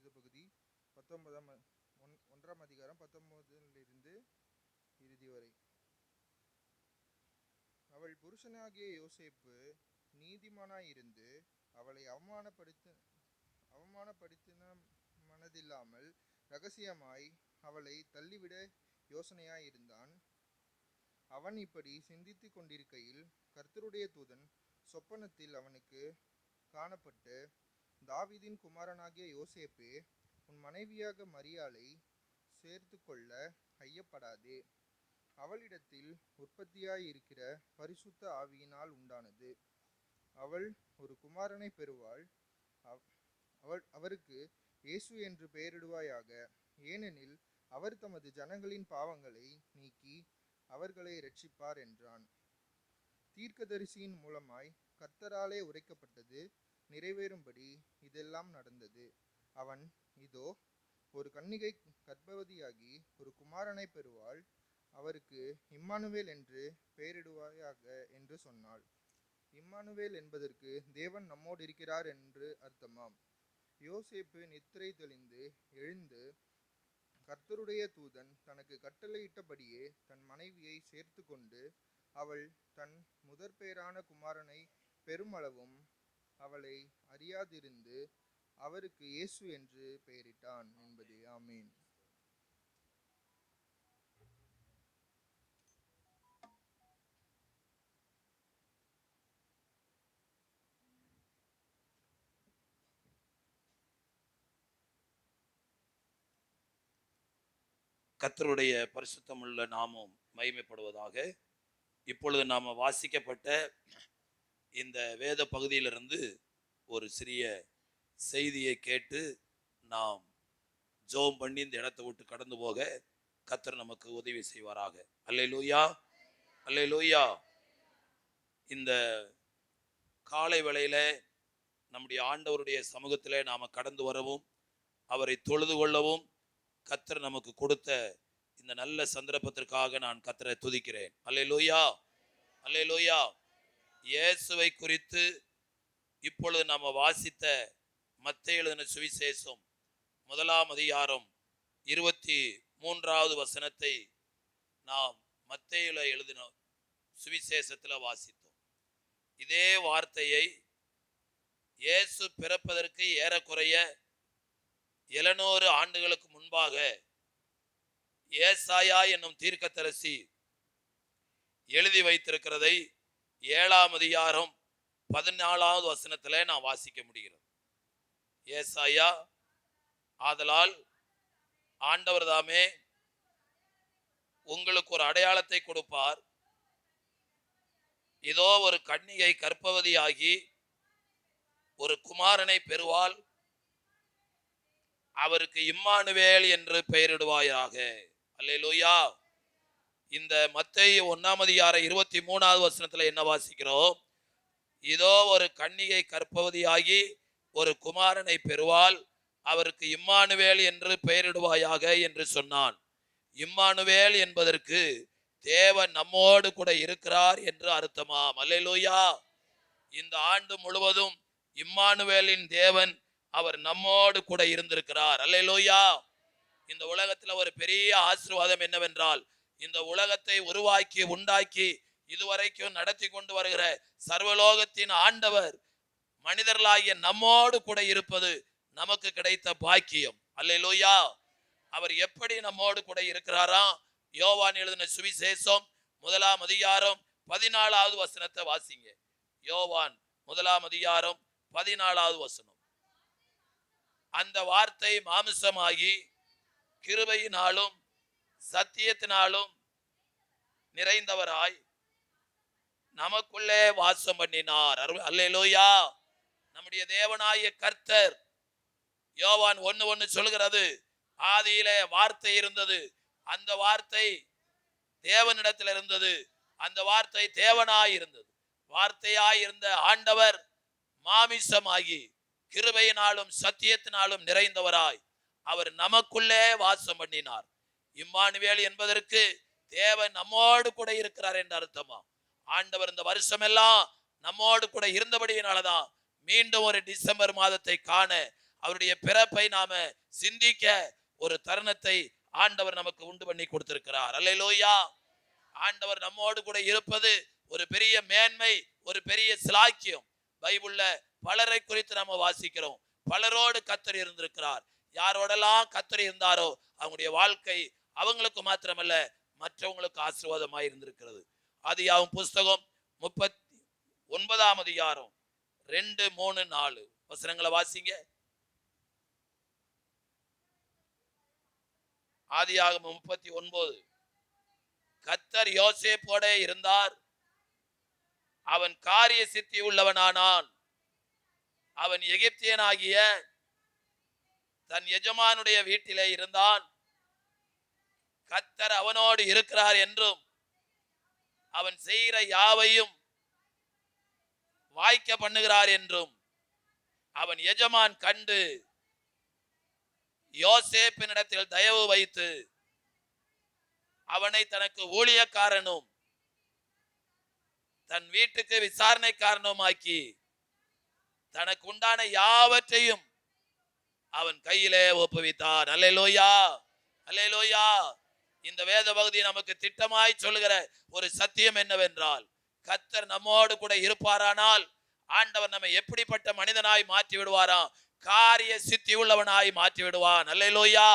வேத பகுதி 1ஆம் அதிகாரம் 19 இறுதி வரை. அவள் புருஷனாகிய யோசேப்பு நீதிமானாயிருந்து அவளை அவமானப்படுத்தின மனதில்லாமல் இரகசியமாய் அவளை தள்ளிவிட யோசனையாயிருந்தான். அவன் இப்படி சிந்தித்து கொண்டிருக்கையில் கர்த்தருடைய தூதன் சொப்பனத்தில் அவனுக்கு காணப்பட்டு, தாவீதின் குமாரனாகிய யோசேப்பே, உன் மனைவியாக மரியாளை சேர்த்து கொள்ள ஐயப்படாதே. அவளிடத்தில் உற்பத்தியாயிருக்கிற பரிசுத்த ஆவியினால் உண்டானது. அவள் ஒரு குமாரனை பெறுவாள். அவருக்கு இயேசு என்று பெயரிடுவாயாக. ஏனெனில் அவர் தமது ஜனங்களின் பாவங்களை நீக்கி அவர்களை இரட்சிப்பார் என்றான். தீர்க்கதரிசியின் மூலமாய் கர்த்தராலே உரைக்கப்பட்டது நிறைவேறும்படி இதெல்லாம் நடந்தது. அவன், இதோ, ஒரு கன்னிகை கர்ப்பவதியாகி ஒரு குமாரனை பெறுவாள். அவருக்கு இம்மானுவேல் என்று பெயரிடுவாயாக என்று சொன்னாள். இம்மானுவேல் என்பதற்கு தேவன் நம்மோடு இருக்கிறார் என்று அர்த்தமாம். யோசேப்பு நித்திரை தெளிந்து எழுந்து, கர்த்தருடைய தூதன் தனக்கு கட்டளையிட்டபடியே தன் மனைவியை சேர்த்து கொண்டு, அவள் தன் முதற்பேறான குமாரனை பெருமளவும் அவளை அறியாதிருந்து அவருக்கு இயேசு என்று பெயரிட்டான் என்பதே. ஆமீன். கர்த்தருடைய பரிசுத்தமுள்ள நாமம் மகிமைப்படுவதாக. இப்பொழுது நாம் வாசிக்கப்பட்ட இந்த வேத பகுதியிலிருந்து ஒரு சிறிய செய்தியை கேட்டு நாம் ஜெபம் பண்ணி இந்த இடத்தை விட்டு கடந்து போக கர்த்தர் நமக்கு உதவி செய்வாராக. அல்லேலூயா, அல்லேலூயா. இந்த காலை வேளையில நம்முடைய ஆண்டவருடைய சமூகத்திலே நாம கடந்து வரவும் அவரை தொழுது கொள்ளவும் கர்த்தர் நமக்கு கொடுத்த இந்த நல்ல சந்தர்ப்பத்திற்காக நான் கர்த்தரை துதிக்கிறேன். அல்லேலூயா, அல்லேலூயா. இயேசுவை குறித்து இப்பொழுது நாம வாசித்த மத்தேயு எழுதின சுவிசேஷம் 1ஆம் அதிகாரம் 23வது வசனத்தை நாம் மத்தேயுல எழுதின சுவிசேஷத்துல வாசித்தோம். இதே வார்த்தையை இயேசு பிறப்பதற்கு ஏறக்குறைய 700 ஆண்டுகளுக்கு முன்பாக ஏசாயா என்னும் தீர்க்கதரிசி எழுதி வைத்திருக்கிறதை 7ஆம் அதிகாரம் 14வது வசனத்திலே நான் வாசிக்க முடிகிறது. ஏசாயா, ஆதலால் ஆண்டவர் தாமே உங்களுக்கு ஒரு அடையாளத்தை கொடுப்பார். இதோ, ஒரு கன்னிகை கர்ப்பவதியாகி ஒரு குமாரனை பெறுவாள். அவருக்கு இம்மானுவேல் என்று பெயரிடுவாயாக. அல்லேலூயா. இந்த மத்தேயு 1ஆம் அதிகாரம் 23வது வசனத்துல என்ன வாசிக்கிறோம்? இதோ, ஒரு கன்னிகை கர்ப்பவதியாகி ஒரு குமாரனை பெறுவாள். அவருக்கு இம்மானுவேல் என்று பெயரிடுவாயாக என்று சொன்னான். இம்மானுவேல் என்பதற்கு தேவன் நம்மோடு கூட இருக்கிறார் என்று அர்த்தமாம். அல்லேலூயா. இந்த ஆண்டு முழுவதும் இம்மானுவேலின் தேவன் அவர் நம்மோடு கூட இருந்திருக்கிறார். அல்லேலூயா. இந்த உலகத்துல ஒரு பெரிய ஆசீர்வாதம் என்னவென்றால், இந்த உலகத்தை உருவாக்கி உண்டாக்கி இதுவரைக்கும் நடத்தி கொண்டு வருகிற சர்வலோகத்தின் ஆண்டவர் மனிதர்களாகிய நம்மோடு கூட இருப்பது நமக்கு கிடைத்த பாக்கியம். அல்லேலூயா. அவர் எப்படி நம்மோடு கூட இருக்கிறாராம்? யோவான் எழுதின சுவிசேஷம் 1ஆம் அதிகாரம் 14வது வசனத்தை வாசிங்க. யோவான் 1ஆம் அதிகாரம் 14வது வசனம். அந்த வார்த்தை மாமிசமாகி கிருபையினாலும் சத்தியத்தினாலும் நிறைந்தவராய் நமக்குள்ளே வாசம் பண்ணினார். அல்லேலூயா. நம்முடைய தேவனாகிய கர்த்தர், யோவான் 1:1 சொல்கிறது, ஆதியிலே வார்த்தை இருந்தது, அந்த வார்த்தை தேவனிடத்தில் இருந்தது, அந்த வார்த்தை தேவனாய் இருந்தது. வார்த்தையாய் இருந்த ஆண்டவர் மாமிசமாகி கிருபையினாலும் சத்தியத்தினாலும் நிறைந்தவராய் அவர் நமக்குள்ளே வாசம் பண்ணினார். இம்மானுவேல் என்பதற்கு தேவன் நம்மோடு கூட இருக்கிறார் என்று அர்த்தமா. ஆண்டவர் இந்த வருஷம் எல்லாம் நம்மோடு கூட இருந்தபடியினாலதான் மீண்டும் ஒரு டிசம்பர் மாதத்தை காண அவருடைய பிறப்பை நாம சிந்திக்க ஒரு தருணத்தை ஆண்டவர் நமக்கு உண்டு பண்ணி கொடுத்திருக்கிறார். அல்லேலூயா. ஆண்டவர் நம்மோடு கூட இருப்பது ஒரு பெரிய மேன்மை, ஒரு பெரிய சிலாக்கியம். பைபிள்ல பலரை குறித்து நாம வாசிக்கிறோம். பலரோடு கர்த்தர் இருந்திருக்கிறார். யாரோடெல்லாம் கர்த்தர் இருந்தாரோ அவங்களுடைய வாழ்க்கை அவங்களுக்கு மாத்திரமல்ல மற்றவங்களுக்கு ஆசீர்வாதமாய் இருந்திருக்கிறது. ஆதியாகமம் புஸ்தகம் 39ஆம் அதிகாரம் 2, 3, 4 வசனங்களை வாசிங்க. ஆதியாகமம் 39. கர்த்தர் யோசேப்போட இருந்தார். அவன் காரிய சித்தி உள்ளவனானான். அவன் எகிப்தியனாகிய தன் எஜமானுடைய வீட்டிலே இருந்தான். கர்த்தர் அவனோடு இருக்கிறார் என்றும் அவன் செய்கிற யாவையும் வாய்க்க பண்ணுகிறார் என்றும் அவன் எஜமான் கண்டு யோசேப்பினிடத்தில் தயவு வைத்து அவனை தனக்கு ஊழியக்காரனும் தன் வீட்டுக்கு விசாரணைக்காரனுமாக்கி தனக்கு உண்டான யாவற்றையும் அவன் கையிலே ஒப்புவித்தான். அல்லேலூயா, அல்லேலூயா. இந்த வேத பகுதி நமக்கு திட்டமாய் சொல்லுகிற ஒரு சத்தியம் என்னவென்றால், கர்த்தர் நம்மோடு கூட இருப்பாரானால் ஆண்டவர் நம்மை எப்படிப்பட்ட மனிதனாய் மாற்றி விடுவாராம்? காரிய சித்தி உள்ளவனாய் மாற்றி விடுவான். அல்லேலூயா.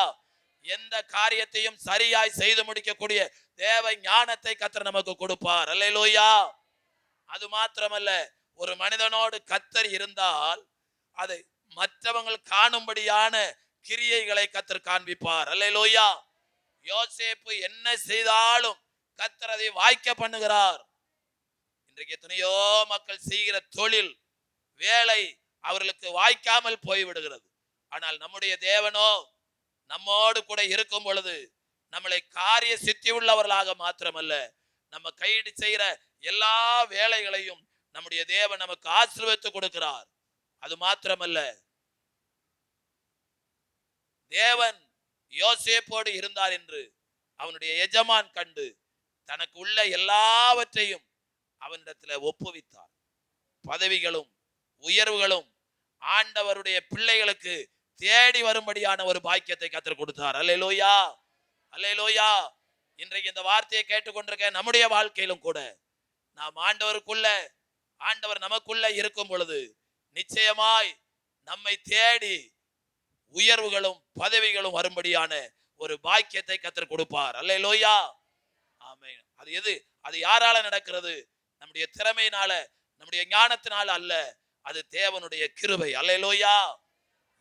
எந்த காரியத்தையும் சரியாய் செய்து முடிக்கக்கூடிய தேவ ஞானத்தை கர்த்தர் நமக்கு கொடுப்பார். அல்லேலூயா. அது மாத்திரமல்ல, ஒரு மனிதனோடு கர்த்தர் இருந்தால் அதை மற்றவங்க காணும்படியான கிரியைகளை கர்த்தர் காண்பிப்பார். அல்லேலூயா. யோசேப்பு என்ன செய்தாலும் கர்த்தர் அதை வாய்க்க பண்ணுகிறார். இன்றைக்கு எத்தனையோ மக்கள் செய்கிற தொழில் வேலை அவர்களுக்கு வாய்க்காமல் போய்விடுகிறது. ஆனால் நம்முடைய தேவனோ நம்மோடு கூட இருக்கும் பொழுது நம்மளை காரிய சித்தி உள்ளவர்களாக மாத்திரமல்ல, நம்ம கைடு செய்கிற எல்லா வேலைகளையும் நம்முடைய தேவன் நமக்கு ஆசீர்வதித்து கொடுக்கிறார். அது மாத்திரமல்ல, தேவன் யோசேப்போடு இருந்தார் என்று அவனுடைய எஜமான் கண்டு தனக்கு உள்ள எல்லாவற்றையும் அவனிடத்துல ஒப்புவித்தார். பதவிகளும் உயர்வுகளும் ஆண்டவருடைய பிள்ளைகளுக்கு தேடி வரும்படியான ஒரு பாக்கியத்தை கர்த்தர் கொடுத்தார். அல்லேலூயா, அல்லேலூயா. இன்றைக்கு இந்த வார்த்தையை கேட்டுக்கொண்டிருக்க நம்முடைய வாழ்க்கையிலும் கூட நாம் ஆண்டவர் நமக்குள்ள இருக்கும் பொழுது நிச்சயமாய் நம்மை தேடி உயர்வுகளும் பதவிகளும் வரும்படியான ஒரு பாக்கியத்தை கர்த்தர் கொடுப்பார். அல்லேலூயா, ஆமென். அது யாரால நடக்கிறது? நம்முடைய திறமையினால, நம்முடைய ஞானத்தினால அல்ல, அது தேவனுடைய கிருபை. அல்லேலூயா.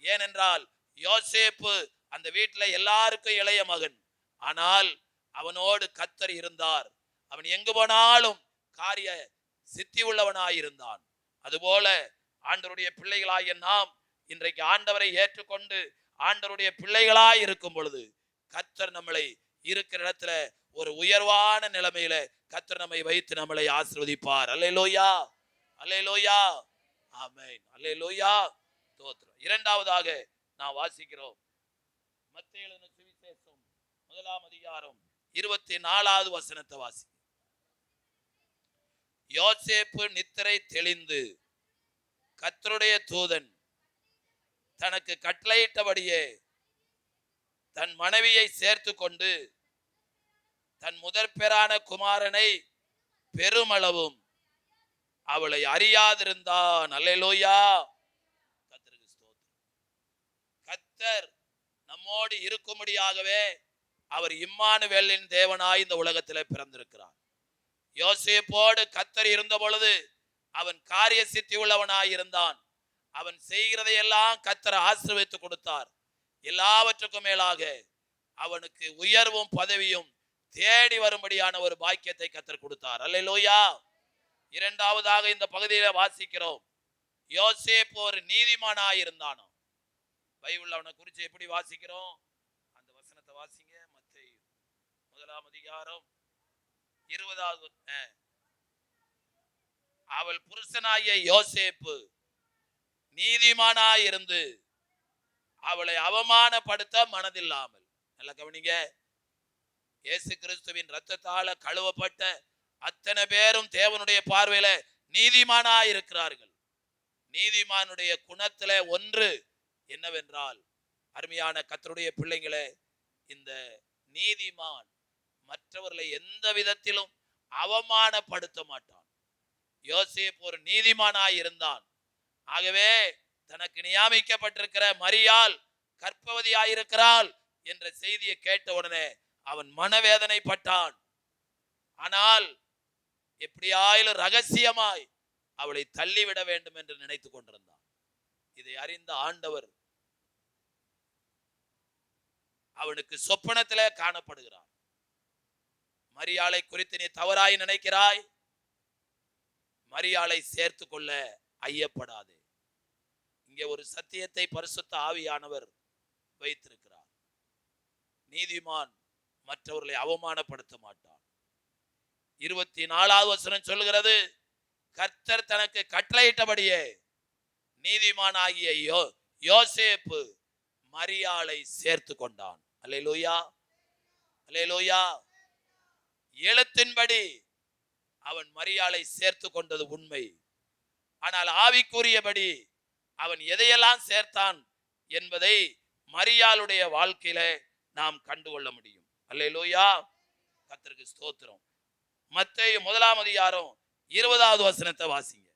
ஏனென்றால் யோசேப்பு அந்த வீட்டுல எல்லாருக்கும் இளைய மகன். ஆனால் அவனோடு கர்த்தர் இருந்தார். அவன் எங்கு போனாலும் காரிய சித்தி உள்ளவனாய் இருந்தான். அதுபோல ஆண்டவருடைய பிள்ளைகளாகிய நாம் இன்றைக்கு ஆண்டவரை ஏற்றுக்கொண்டு ஆண்டவருடைய பிள்ளைகளாய் இருக்கும் பொழுது கர்த்தர் நம்மளை இருக்கிற இடத்துல ஒரு உயர்வான நிலைமையில கர்த்தர் நம்மை வைத்து நம்மளை ஆசீர்வதிப்பார். அல்லேலூயா, அல்லேலூயா, ஆமென். அல்லேலூயா, ஸ்தோத்திரம். இரண்டாவதாக நாம் வாசிக்கிறோம் மத்தேயு எழுதின சுவிசேஷம் 1ஆம் அதிகாரம் 24வது வசனத்தை வாசி. யோசேப்பு நித்திரை தெளிந்து கர்த்தருடைய தூதன் தனக்கு கட்டளையிட்டபடியே தன் மனைவியை சேர்த்து கொண்டு தன் முதற்பேறான குமாரனை பெருமளவும் அவளை அறியாதிருந்தான். அல்லேலூயா, கர்த்தருக்கு ஸ்தோத்திரம். கர்த்தர் நம்மோடு இருக்கும்படியாகவே அவர் இம்மானுவேலின் தேவனாய் இந்த உலகத்திலே பிறந்திருக்கிறார். யோசேப்போடு கர்த்தர் இருந்த பொழுது அவன் காரிய சித்தி உள்ளவனாய் இருந்தான். அவன் செய்கிறதையெல்லாம் கர்த்தர் ஆசீர்வதித்து கொடுத்தார். எல்லாவற்றுக்கும் மேலாக அவனுக்கு உயர்வும் பதவியும் தேடி வரும்படியான ஒரு பாக்கியத்தை கர்த்தர் கொடுத்தார். அல்லேலூயா. இரண்டாவதாக இந்த பகுதியில வாசிக்கிறோம், யோசேப்பு ஒரு நீதிமானாய் இருந்தானோ. பைபிள்ல அவனை குறித்து எப்படி வாசிக்கிறோம்? அந்த வசனத்தை வாசிங்க. மத்தேயு 1ஆம் அதிகாரம் 20வது. அவள் புருஷனாகிய யோசேப்பு நீதிமானாய் இருந்து அவளை அவமானப்படுத்த மனதில்லாமல். நல்ல கவனிங்க, இயேசு கிறிஸ்துவின் இரத்தத்தால கழுவப்பட்ட அத்தனை பேரும் தேவனுடைய பார்வையில நீதிமானாய் இருக்கிறார்கள். நீதிமானுடைய குணத்திலே ஒன்று என்னவென்றால், அருமையான கர்த்தருடைய பிள்ளைகளே, இந்த நீதிமான் மற்றவர்களை எந்த விதத்திலும் அவமானப்படுத்த மாட்டான். யோசேப்பு ஒரு நீதிமானாய் இருந்தான். ஆகவே தனக்கு நியமிக்கப்பட்டிருக்கிற மரியாள் கர்ப்பவதியாயிருக்கிறாள் என்ற செய்தியை கேட்ட உடனே அவன் மனவேதனைப்பட்டான். ஆனால் எப்படியாயிலும் ரகசியமாய் அவளை தள்ளிவிட வேண்டும் என்று நினைத்துக் கொண்டிருந்தான். இதை அறிந்த ஆண்டவர் அவனுக்கு சொப்பனத்திலே காணப்படுகிறார். மரியாளை குறித்து நீ தவறாய் நினைக்கிறாய், மரியாளை சேர்த்து கொள்ள ஐயப்படாதே. இங்கே ஒரு சத்தியத்தை பரிசுத்த ஆவியானவர் வைத்திருக்கிறார். நீதிமான் மற்றவர்களை அவமானப்படுத்த மாட்டான். 24வது வசனம் சொல்கிறது, கர்த்தர் தனக்கு கட்டளையிட்டபடியே நீதிமானாகிய யோசேப்பு மரியாளை சேர்த்து கொண்டான். அல்லேலூயா, அல்லேலூயா. எழுத்தின்படி அவன் மரியாளை சேர்த்து கொண்டது உண்மை. ஆனால் ஆவிக்குரியபடி அவன் எதையெல்லாம் சேர்த்தான் என்பதை மரியாளுடைய வாழ்க்கையில நாம் கண்டுகொள்ள முடியும். அல்லேலூயா, கர்த்தருக்கு ஸ்தோத்திரம். மத்தேயு 1ஆம் அதிகாரம் 20வது வசனத்தை வாசிங்க.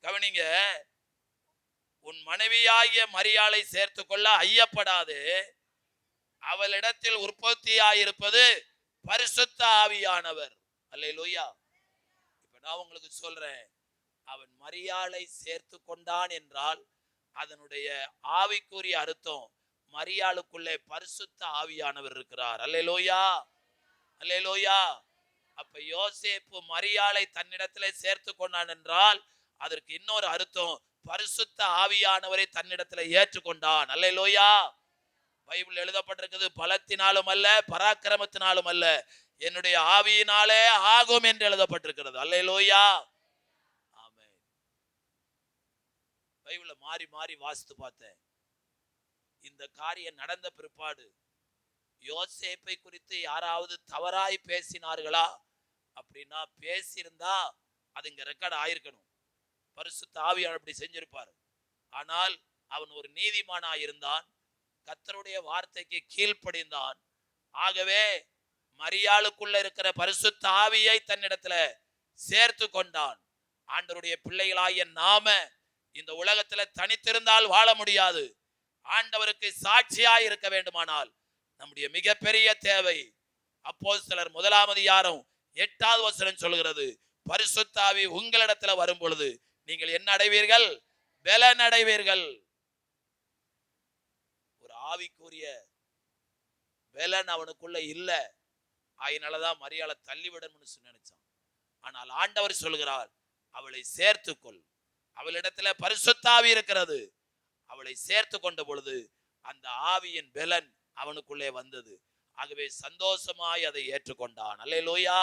கவனிங்க, உன் மனைவியாகிய மரியாளை சேர்த்து கொள்ள ஐயப்படாது. அவளிடத்தில் உற்பத்தியாயிருப்பது பரிசுத்த ஆவியானவர். அல்லேலூயா. இப்ப நான் உங்களுக்கு சொல்றேன், அவன் மரியாளை சேர்த்து கொண்டான் என்றால் அதனுடைய ஆவிக்குரிய அர்த்தம், மரியாளுக்குள்ளே பரிசுத்த ஆவியானவர் இருக்கிறார். அல்லேலூயா, அல்லேலூயா. அப்ப யோசேப்பு மரியாளை தன்னிடத்திலே சேர்த்து கொண்டான் என்றால் அதற்கு இன்னொரு அர்த்தம், பரிசுத்த ஆவியானவரை தன்னிடத்துல ஏற்றுக்கொண்டான். அல்லேலூயா. பைபிள் எழுதப்பட்டிருக்கிறது, பலத்தினாலும் அல்ல பராக்கிரமத்தினாலும் அல்ல, என்னுடைய ஆவியினாலே ஆகும் என்று எழுதப்பட்டிருக்கிறது. அல்லேலூயா, ஆமென். பைபிளை மாறி மாறி வாசித்து பார்த்தேன். இந்த காரியம் நடந்த பிற்பாடு யோசேப்பை குறித்து யாராவது தவறாய் பேசினார்களா அப்படின்னா, பேசியிருந்தா அது இங்க ரெக்கார்ட் ஆயிருக்கணும். பரிசுத்த ஆவியானவர் அப்படி செஞ்சிருப்பார். ஆனால் அவன் ஒரு நீதிமானாய் இருந்தான், கர்த்தருடைய வார்த்தைக்கு கீழ்ப்படிந்தான். ஆகவே மரியாளுக்குள்ள இருக்கிற பரிசுத்த ஆவியை தன்னிடத்துல சேர்த்து கொண்டான். ஆண்டவருடைய பிள்ளைகளாகிய நாம இந்த உலகத்துல தனித்திருந்தால் வாழ முடியாது. ஆண்டவருக்கு சாட்சியாய் இருக்க வேண்டுமானால் நம்முடைய மிகப்பெரிய தேவை, அப்போஸ்தலர் 1ஆம் அதிகாரம் 8வது வசனம் சொல்கிறது, பரிசுத்த ஆவி உங்களிடத்துல வரும் பொழுது நீங்கள் என்ன அடைவீர்கள்? பலன் அடைவீர்கள். ஒரு ஆவிக்குரிய பலன் அவனுக்குள்ள இல்ல. அதனாலதான் மரியாளை தள்ளிவிடணும்னு நினைச்சான். ஆனால் ஆண்டவர் சொல்கிறார், அவளை சேர்த்துக்கொள். அவளிடத்துல பரிசுத்த ஆவி இருக்கிறது. அவளை சேர்த்து கொண்ட பொழுது அந்த ஆவியின் பலன் அவனுக்குள்ளே வந்தது. ஆகவே சந்தோஷமாய் அதை ஏற்றுக்கொண்டான். அல்லேலூயா.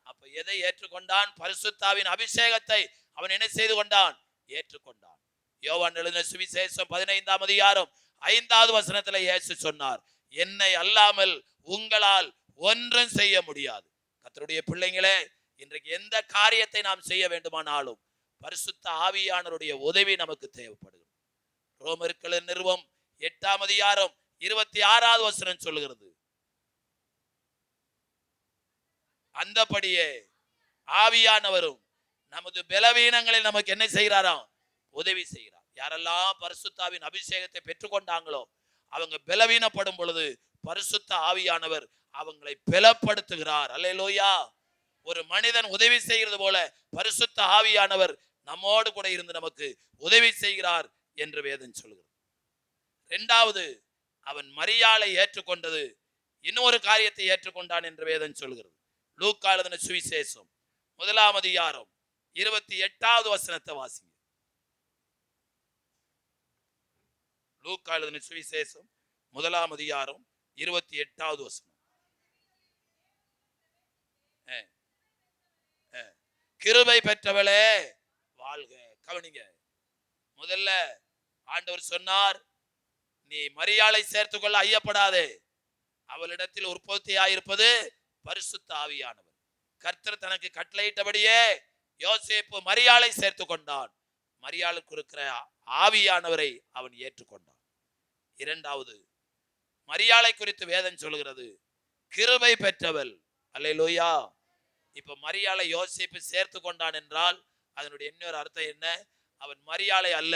அப்ப எதை ஏற்றுக்கொண்டான்? பரிசுத்தாவின் அபிஷேகத்தை அவன் என்ன செய்து கொண்டான்? ஏற்றுக்கொண்டான். யோவான் எழுதின சுவிசேஷம் 15ஆம் அதிகாரம் 5வது வசனத்துல இயேசு சொன்னார், என்னை அல்லாமல் உங்களால் ஒன்றும் செய்ய முடியாது. கர்த்தருடைய பிள்ளைகளே, இன்றைக்கு எந்த காரியத்தை நாம் செய்ய வேண்டுமானாலும் பரிசுத்த ஆவியானவருடைய உதவி நமக்கு தேவைப்படுகிறது. ரோமர்கள் நிறுவம் 8ஆம் அதிகாரம் 26வது வசனம் சொல்லுகிறது, அந்தபடியே ஆவியானவரும் நமது பலவீனங்களில் நமக்கு என்ன செய்கிறாராம்? உதவி செய்கிறார். யாரெல்லாம் பரிசுத்தாவின் அபிஷேகத்தை பெற்றுக்கொண்டாங்களோ அவங்க பலவீனப்படும் பொழுது பரிசுத்த ஆவியானவர் அவங்களை பலப்படுத்துகிறார். அல்லேலூயா. ஒரு மனிதன் உதவி செய்கிறது போல பரிசுத்த ஆவியானவர் நம்மோடு கூட இருந்து நமக்கு உதவி செய்கிறார் என்று வேதம் சொல்கிறது. இரண்டாவது, அவன் மரியாளை ஏற்றுக்கொண்டது இன்னொரு காரியத்தை ஏற்றுக்கொண்டான் என்று வேதம் சொல்கிறது. லூக்கா எழுதின சுவிசேஷம் 1ஆம் அதிகாரம் 28வது வசனத்தை வாசிங்க. லூக்கா எழுதின சுவிசேஷம் 1ஆம் அதிகாரம் 28வது வசனம். கிருபை பெற்றவளே வாழ்க. கவனிங்க, முதல்ல ஆண்டவர் சொன்னார், நீ மரியாளை சேர்த்துக்கொள்ள ஐயப்படாதே. அவளிடத்தில் உற்பத்தியாயிருப்பது பரிசுத்த ஆவியானவர். கர்த்தர் தனக்கு கட்டளையிட்டபடியே யோசேப்பு மரியாளை சேர்த்து கொண்டான். மரியாளுக்கு இருக்கிற ஆவியானவரை அவன் ஏற்றுக்கொண்டான். இரண்டாவது, மரியாளை குறித்து வேதம் சொல்கிறது கிருபை பெற்றவள். அல்லேலூயா. இப்ப மரியாளை யோசேப்பு சேர்த்து கொண்டான் என்றால் அதனுடைய இன்னொரு அர்த்தம் என்ன? அவன் மரியாளை அல்ல,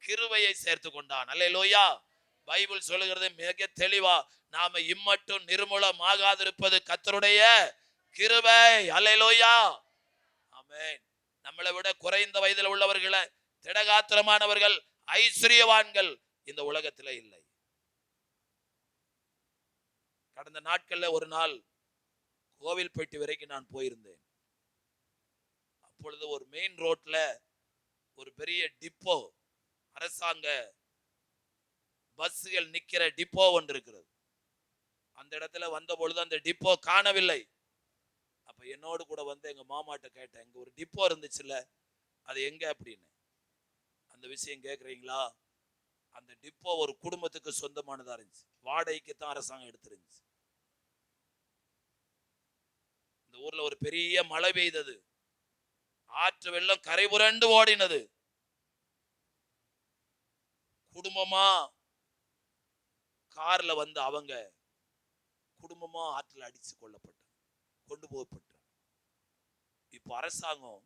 கிருபையை சேர்த்து கொண்டான். அல்லேலூயா. பைபிள் சொல்லுகிறது மிக தெளிவா, நாம இம்மட்டும் நிர்மூலமாகாதிருப்பது கர்த்தருடைய கிருபை. அல்லேலூயா. ஆமென். நம்மளை விட குறைந்த வயதில் உள்ளவர்களை, திடகாத்திரமானவர்கள், ஐஸ்வர்யவான்கள் இந்த உலகத்தில் இல்லை. கடந்த நாட்கள்ல ஒரு நாள் கோவில்பட்டி வரைக்கும் நான் போயிருந்தேன். அப்பொழுது ஒரு மெயின் ரோட்ல ஒரு பெரிய டிப்போ, அரசாங்க பஸ்கள் நிக்கிற டிப்போ ஒன்று இருக்கிறது. அந்த இடத்துல வந்த பொழுது அந்த டிப்போ காணவில்லை. அப்ப என்னோடு கூட வந்து எங்க மாமாட்ட கேட்டேன், இங்க ஒரு டிப்போ இருந்துச்சுல்ல, அது எங்க அப்படின்னு. அந்த விஷயம் கேட்குறீங்களா? அந்த டிப்போ ஒரு குடும்பத்துக்கு சொந்தமானதா இருந்துச்சு. வாடகைக்கு தான் அரசாங்கம் எடுத்துருந்துச்சு. இந்த ஊர்ல ஒரு பெரிய மழை பெய்தது. ஆற்று வெள்ளம் கரை புரண்டு ஓடினது. குடும்பமா கார்ல வந்து அவங்க குடும்பமா ஆற்றில் அடிச்சு கொண்டு போகப்பட்டாங்க. இப்ப அரசாங்கம்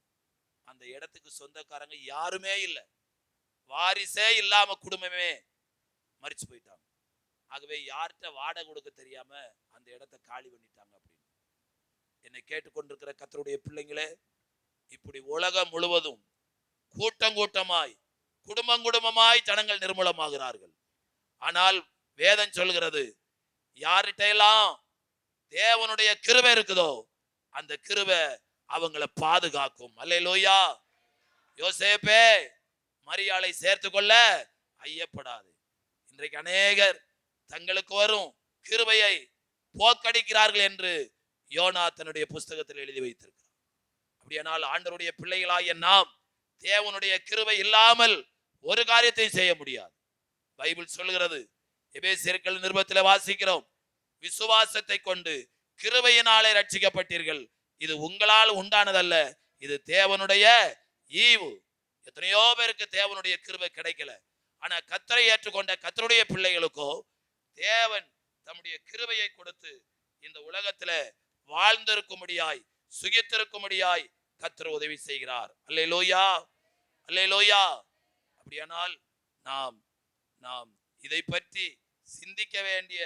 அந்த இடத்துக்கு சொந்தக்காரங்க யாருமே இல்லை, வாரிசே இல்லாம குடும்பமே மரிச்சு போயிட்டாங்க. ஆகவே யார்கிட்ட வாடகை கொடுக்க தெரியாம அந்த இடத்தை காலி பண்ணிட்டாங்க அப்படின்னு. என்னை கேட்டுக்கொண்டிருக்கிற கர்த்தருடைய பிள்ளைங்களே, இப்படி உலகம் முழுவதும் கூட்டம் கூட்டமாய், குடும்பமாய் ஜனங்கள் நிர்மூலமாகிறார்கள். ஆனால் வேதம் சொல்கிறது, யார்கிட்ட எல்லாம் தேவனுடைய கிருபை இருக்குதோ அந்த கிருபை அவங்களை பாதுகாக்கும். அல்லேலூயா. யோசேப்பே, மரியாளை சேர்த்து கொள்ள ஐயப்படாது. இன்றைக்கு அநேகர் தங்களுக்கு வரும் கிருபையை போக்கடிக்கிறார்கள் என்று யோனா தன்னுடைய புஸ்தகத்தில் எழுதி வைத்திருக்கிறார். அப்படியானால் ஆண்டவருடைய பிள்ளைகளாகிய நாம் தேவனுடைய கிருபை இல்லாமல் ஒரு காரியத்தையும் செய்ய முடியாது. பைபிள் சொல்கிறது, எபேசியர்கள் நிருபத்தில் வாசிக்கிறோம், விசுவாசத்தை கொண்டு கிருபையினாலே ரட்சிக்கப்பட்டீர்கள், இது உங்களால் உண்டானதல்ல, இது தேவனுடைய ஈவு. எத்தனையோ பேருக்கு தேவனுடைய கிருபை கிடைக்கல. ஆனா கர்த்தரை ஏற்றுக்கொண்ட கர்த்தருடைய பிள்ளைகளுக்கோ தேவன் தம்முடைய கிருபையை கொடுத்து இந்த உலகத்துல வாழ்ந்திருக்கும்படியாய், சுகித்திருக்கும்படியாய் கர்த்தர் உதவி செய்கிறார். அல்லேலூயா, அல்லேலூயா. அப்படியானால் நாம் இதை பற்றி சிந்திக்க வேண்டிய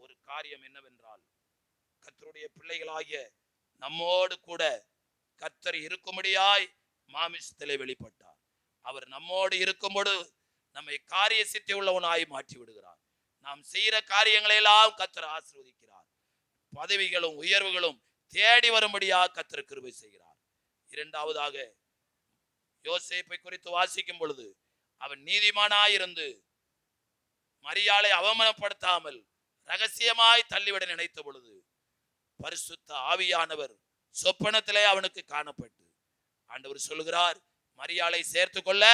ஒரு காரியம் என்னவென்றால், கர்த்தருடைய பிள்ளைகளாகிய நம்மோடு கூட கர்த்தர் இருக்கும்படியாய் மாமிசத்திலே வெளிப்பட்டார். அவர் நம்மோடு இருக்கும்போது நம்மை காரிய சித்தி உள்ளவனாய் மாற்றி விடுகிறார். நாம் செய்கிற காரியங்களை எல்லாம் கர்த்தர் ஆசீர்வதிக்கிறார். பதவிகளும் உயர்வுகளும் தேடி வரும்படியாக கர்த்தர் கிருபை செய்கிறார். இரண்டாவதாக, யோசேப்பை குறித்து வாசிக்கும் பொழுது அவன் நீதிமானாயிருந்து மரியாளை அவமானப்படுத்தாமல் ரகசியமாய் தள்ளிவிட நினைத்த பொழுது பரிசுத்த ஆவியானவர் சொப்பனத்திலே அவனுக்கு காணப்பட்டு ஆண்டவர் சொல்லுகிறார், மரியாளை சேர்த்து கொள்ள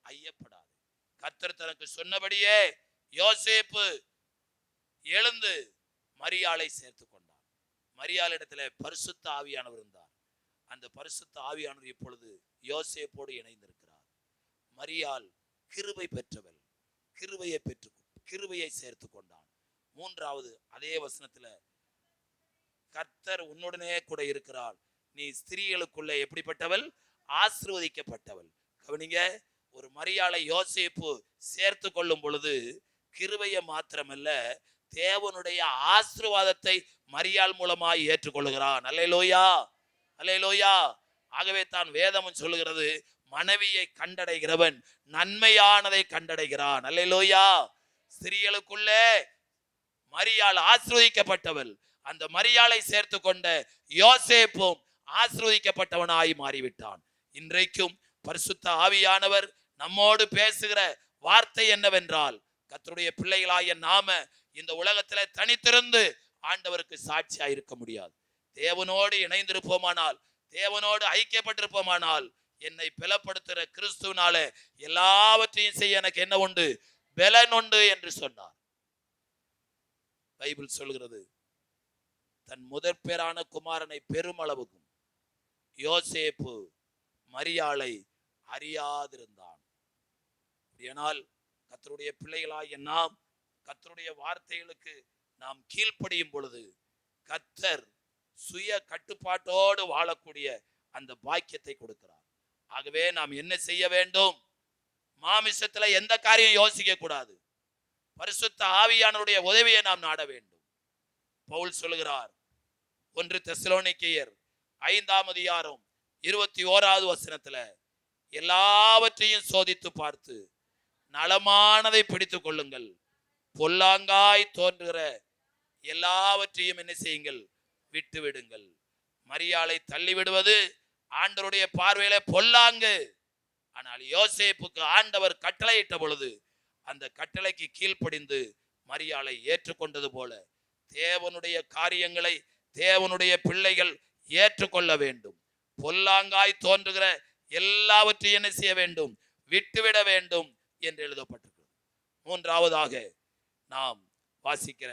ஐயப்படாது. கர்த்தர் தனக்கு சொன்னபடியே யோசேப்பு எழுந்து மரியாளை சேர்த்து கொண்டார். மரியாளிடத்துல பரிசுத்த ஆவியானவர் இருந்தார். அந்த பரிசுத்த ஆவியானவர் இப்பொழுது யோசேப்போடு இணைந்திருக்கிறார். மரியாள் கிருபை பெற்றவள், கிருபையை சேர்த்து கொண்டான். மூன்றாவது, அதே வசனத்துல கர்த்தர் உன்னுடனே கூட இருக்கிறாள், நீ ஸ்திரீகளுக்குள்ள எப்படிப்பட்டவள்? ஆசீர்வதிக்கப்பட்டவள். கவனிங்க, ஒரு மரியாளை யோசேப்பு சேர்த்து கொள்ளும் பொழுது கிருபையை மாத்திரமல்ல, தேவனுடைய ஆசீர்வாதத்தை மரியாள் மூலமாய் ஏற்றுக்கொள்கிறான். அல்லேலூயா, அல்லேலூயா. ஆகவே தான் வேதமும் சொல்லுகிறது, மனைவியை கண்டடைகிறவன் நன்மையானதை கண்டடைகிறான். அல்லேலூயா. ஸ்திரீகளுக்குள்ளே மரியாள் ஆசீர்வதிக்கப்பட்டவள். அந்த மரியாளை சேர்த்து கொண்ட யோசேப்பும் ஆசீர்வதிக்கப்பட்டவனாய் மாறிவிட்டான். இன்றைக்கும் பரிசுத்த ஆவியானவர் நம்மோடு பேசுகிற வார்த்தை என்னவென்றால், கர்த்தருடைய பிள்ளைகளாகிய நாம இந்த உலகத்துல தனித்திருந்து ஆண்டவருக்கு சாட்சியா இருக்க முடியாது. தேவனோடு இணைந்திருப்போமானால், தேவனோடு ஐக்கியப்பட்டிருப்போமானால், என்னை பலப்படுத்துகிற கிறிஸ்துவினால எல்லாவற்றையும் செய்ய எனக்கு என்ன உண்டு? பலன் உண்டு என்று சொன்னார். பைபிள் சொல்கிறது. தன் முதற் பேரான குமாரனை பெருமளவுக்கும் யோசேப்பு மரியாளை அறியாதிருந்தான். ஏனால் கர்த்தருடைய பிள்ளைகளாகிய நாம் கர்த்தருடைய வார்த்தைகளுக்கு நாம் கீழ்ப்படியும் பொழுது கர்த்தர் சுய கட்டுப்பாட்டோடு வாழக்கூடிய அந்த பாக்கியத்தை கொடுக்கிறார். ஆகவே நாம் என்ன செய்ய வேண்டும்? மாமிசத்துல எந்த காரியம் யோசிக்க கூடாது. பரிசுத்த ஆவியானவருடைய உதவியை நாம் நாட வேண்டும். பவுல் சொல்லுகிறார், 1 தெசலோனிக்கேயர் 5ஆம் அதிகாரம் 21வது வசனத்துல, எல்லாவற்றையும் சோதித்து பார்த்து நலமானதை பிடித்துக் கொள்ளுங்கள், பொல்லாங்காய் தோன்றுகிற எல்லாவற்றையும் என்ன செய்யுங்கள்? விட்டு விடுங்கள். மரியாளை தள்ளிவிடுவது ஆண்டவருடைய பார்வையில பொல்லாங்கு. ஆனால் யோசேப்புக்கு ஆண்டவர் கட்டளையிட்ட பொழுது அந்த கட்டளைக்கு கீழ்ப்படிந்து மரியாளை ஏற்றுக்கொண்டது போல தேவனுடைய காரியங்களை தேவனுடைய பிள்ளைகள் ஏற்றுக்கொள்ள வேண்டும். பொல்லாங்காய் தோன்றுகிற எல்லாவற்றையும் என்ன செய்ய வேண்டும்? விட்டுவிட வேண்டும் என்று எழுதப்பட்டிருக்கிறது. மூன்றாவதாக நாம் வாசிக்கிற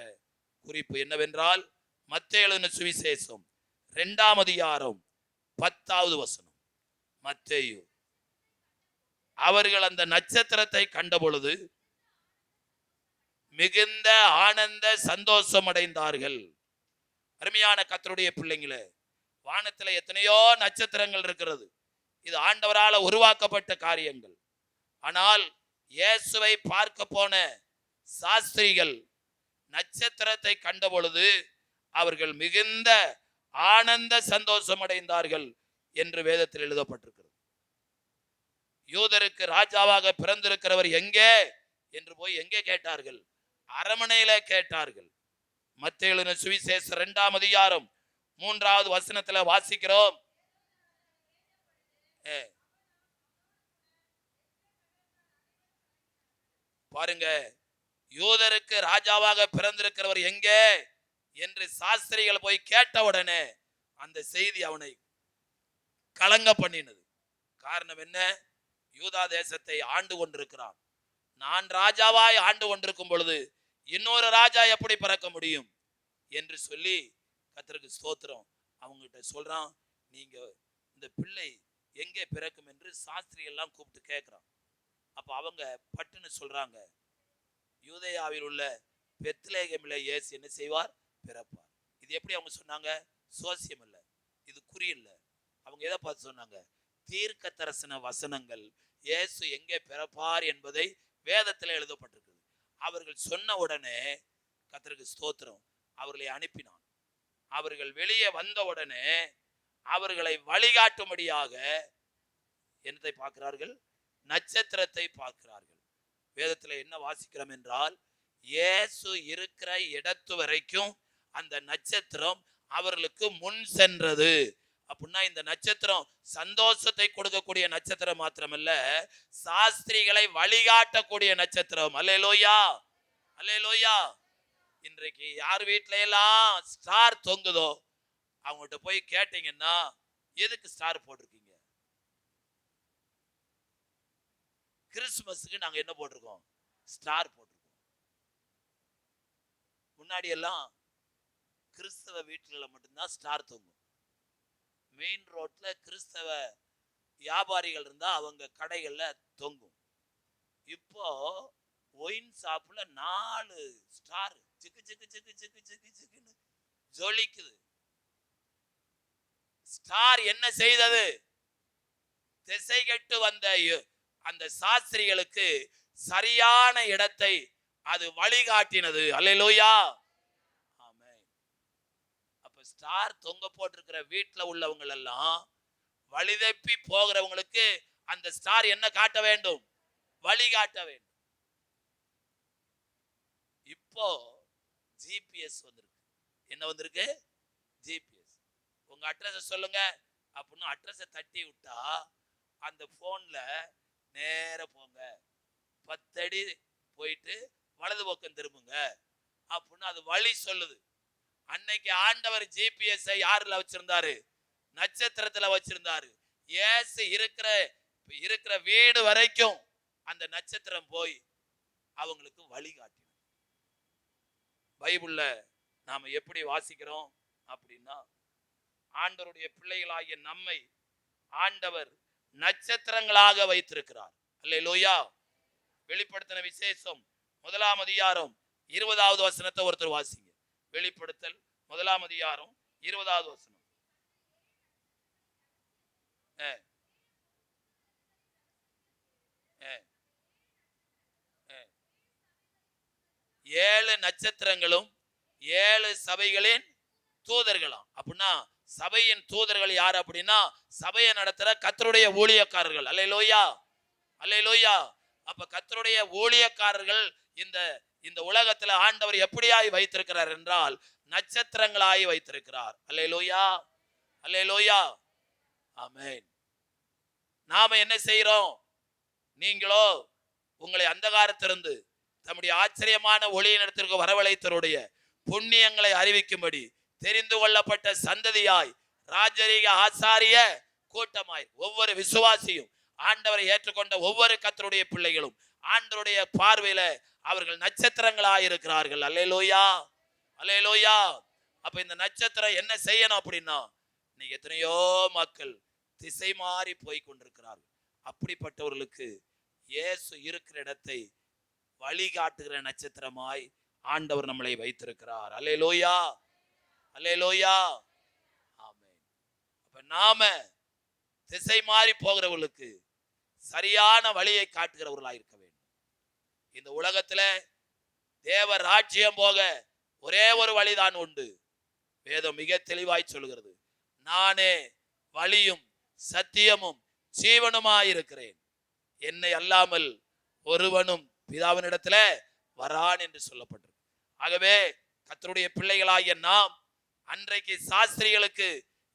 குறிப்பு என்னவென்றால், மத்தேயு எழுதின சுவிசேஷம் 2ஆம் அதிகாரம் 10வது வசனம். மத்தேயு, அவர்கள் அந்த நட்சத்திரத்தை கண்ட பொழுது மிகுந்த ஆனந்த சந்தோஷம் அடைந்தார்கள். அருமையான கர்த்தருடைய பிள்ளைங்களே, வானத்துல எத்தனையோ நட்சத்திரங்கள் இருக்கிறது. இது ஆண்டவரால் உருவாக்கப்பட்ட காரியங்கள். ஆனால் இயேசுவை பார்க்க போன சாஸ்திரிகள் நட்சத்திரத்தை கண்ட பொழுது அவர்கள் மிகுந்த ஆனந்த சந்தோஷம் அடைந்தார்கள் என்று வேதத்தில் எழுதப்பட்டிருக்கிறது. யூதருக்கு ராஜாவாக பிறந்திருக்கிறவர் எங்கே என்று போய் எங்கே கேட்டார்கள்? அரமனையில கேட்டார்கள். மத்தேயு எழுதின சுவிசேஷம் 2ஆம் அதிகாரம் 3வது வசனத்துல வாசிக்கிறோம். பாருங்க, யூதருக்கு ராஜாவாக பிறந்திருக்கிறவர் எங்கே என்று சாஸ்திரிகள் போய் கேட்ட உடனே அந்த செய்தி அவனை கலங்க பண்ணினது. காரணம் என்ன? யூதா தேசத்தை ஆண்டு கொண்டிருக்கிறான். நான் ராஜாவாய் ஆண்டு கொண்டிருக்கும் பொழுது இன்னொரு ராஜா எப்படி பிறக்க முடியும் என்று சொல்லி கர்த்தருக்கு ஸ்தோத்திரம் அவங்ககிட்ட சொல்றான். நீங்க இந்த பிள்ளை எங்கே பிறக்கும் என்று சாஸ்திரி எல்லாம் கூப்பிட்டு கேட்கிறான். அப்ப அவங்க பட்டுன்னு சொல்றாங்க, யூதேயாவில் உள்ள பெத்லகேமிலே இயேசு என்ன செய்வார்? பிறப்பார். இது எப்படி அவங்க சொன்னாங்க? சோசியம் இல்ல, இது குறி இல்ல. அவங்க எதை பார்த்து சொன்னாங்க? தீர்க்க தரிசன வசனங்கள் இயேசு எங்கே பிறப்பார் என்பதை வேதத்தில் எழுதப்பட்டிருக்கிறது. அவர்கள் சொன்ன உடனே கர்த்தருக்கு ஸ்தோத்திரம் அவர்களை அனுப்பினான். அவர்கள் வெளியே வந்த உடனே அவர்களை வழிகாட்டும்படியாக என்னத்தை பார்க்கிறார்கள்? நட்சத்திரத்தை பார்க்கிறார்கள். வேதத்துல என்ன வாசிக்கிறோம் என்றால், இயேசு இருக்கிற இடத்து வரைக்கும் அந்த நட்சத்திரம் அவர்களுக்கு முன் சென்றது. அப்படின்னா இந்த நட்சத்திரம் சந்தோஷத்தை கொடுக்கக்கூடிய நட்சத்திரம் மாத்திரமல்ல, சாஸ்திரிகளை வழிகாட்டக்கூடிய நட்சத்திரம். அல்லேலூயா, அல்லேலூயா. இன்றைக்கு யார் வீட்டுல எல்லாம் ஸ்டார் தொங்குதோ அவங்ககிட்ட போய் கேட்டீங்கன்னா, எதுக்கு ஸ்டார் போட்டிருக்கீங்க? கிறிஸ்துமஸுக்கு நாங்க என்ன போட்டிருக்கோம்? ஸ்டார் போட்டிருக்கோம். முன்னாடி எல்லாம் கிறிஸ்தவ வீட்டுல மட்டும்தான் ஸ்டார் தொங்கும். மெயின் ரோட்ல கிறிஸ்தவ வியாபாரிகள் இருந்தா அவங்க கடைகள்ல தொங்கும். இப்போ ஒயின் ஷாப்ல 4 ஸ்டார் சிக்கு சிக்கு சிக்கு சிக்கு சிக்கு சிக்குன்னு ஜொலிக்குது. ஸ்டார் என்ன செய்தது? திசை கெட்டு வந்த அந்த சாஸ்திரிகளுக்கு சரியான இடத்தை அது வழிகாட்டினது. அல்லேலூயா, ஆமென். அப்ப ஸ்டார் தொங்க போட்டிருக்கிற வீட்டுல உள்ளவங்க எல்லாம் வழிதப்பி போகிறவங்களுக்கு அந்த ஸ்டார் என்ன காட்ட வேண்டும்? வழிகாட்ட வேண்டும். இப்போ ஜிபிஎஸ் வந்திருக்கு. என்ன வந்திருக்கு? ஜிபிஎஸ். உங்க அட்ரஸ் சொல்லுங்க அப்படின்னு அட்ரஸை தட்டி விட்டா அந்த போன்ல நேர போங்க, 10 அடி போயிட்டு வலது பக்கம் திரும்புங்க அப்படின்னு அது வழி சொல்லுது. அன்னைக்கு ஆண்டவர் ஜிபிஎஸ் யாருல வச்சிருந்தாரு? நட்சத்திரத்துல வச்சிருந்தாரு. இயேசு இருக்கிற வீடு வரைக்கும் அந்த நட்சத்திரம் போய் அவங்களுக்கு வழிகாட்டினது. பைபிள்ல நாம எப்படி வாசிக்கிறோம் அப்படின்னா, ஆண்டவருடைய பிள்ளைகளாகிய நம்மை ஆண்டவர் நட்சத்திரங்களாக வைத்திருக்கிறார். அல்லேலூயா. வெளிப்படுத்தின விசேஷம் 1ஆம் அதிகாரம் 20வது வசனத்தை ஒருத்தர் வாசிங்க. வெளிப்படுத்தல் 1ஆம் அதிகாரம் 20வது வசனம். 7 நட்சத்திரங்களும் 7 சபைகளின் தூதர்களாம். அப்படின்னா சபையின் தூதர்கள் யார் அப்படின்னா, சபையை நடத்துற கர்த்தருடைய ஊழியக்காரர்கள். அல்லேலூயா, அல்லேலூயா. அப்ப கர்த்தருடைய ஊழியக்காரர்கள் இந்த இந்த உலகத்துல ஆண்டவர் எப்படியாய் வைத்திருக்கிறார் என்றால், நட்சத்திரங்களாய் வைத்திருக்கிறார். அல்லேலூயா, அல்லேலூயா, ஆமென். நாம என்ன செய்யறோம்? நீங்களோ உங்களை அந்தகாரத்திலிருந்து தம்முடைய ஆச்சரியமான ஒளியினிடத்திற்கு வரவழைத்தருடைய புண்ணியங்களை அறிவிக்கும்படி தெரிந்து கொள்ளப்பட்ட சந்ததியாய், ராஜரீக ஆசாரிய கூட்டமாய், ஒவ்வொரு விசுவாசியும் ஆண்டவரை ஏற்றுக்கொண்ட ஒவ்வொரு கர்த்தருடைய பிள்ளைகளும் ஆண்டவருடைய பார்வையில அவர்கள் நட்சத்திரங்களாய் இருக்கிறார்கள். அல்லேலூயா, அல்லேலூயா. அப்ப இந்த நட்சத்திரம் என்ன செய்யணும் அப்படின்னா, இன்னைக்கு எத்தனையோ மக்கள் திசை மாறி போய் கொண்டிருக்கிறார்கள். அப்படிப்பட்டவர்களுக்கு இயேசு இருக்கிற இடத்தை வழிகாட்டுகிற நட்சத்திரமாய் ஆண்டவர் நம்மளை வைத்திருக்கிறார். அல்லேலூயா, அல்லேலூயா, ஆமென். அப்ப நாம திசை மாறி போகிறவர்களுக்கு சரியான வழியை காட்டுகிறவர்களாய் இருக்க வேண்டும். இந்த உலகத்துல தேவ ராஜ்யம் போக ஒரே ஒரு வழிதான் உண்டு. வேதம் மிக தெளிவாய் சொல்கிறது, நானே வழியும் சத்தியமும் ஜீவனுமாயிருக்கிறேன், என்னை அல்லாமல் ஒருவனும் பிதாவினிடத்துல வரான் என்று சொல்லப்பட்டிருக்கு. ஆகவே கர்த்தருடைய பிள்ளைகளாகிய நாம் அன்றைக்கு சாஸ்திரிகளுக்கு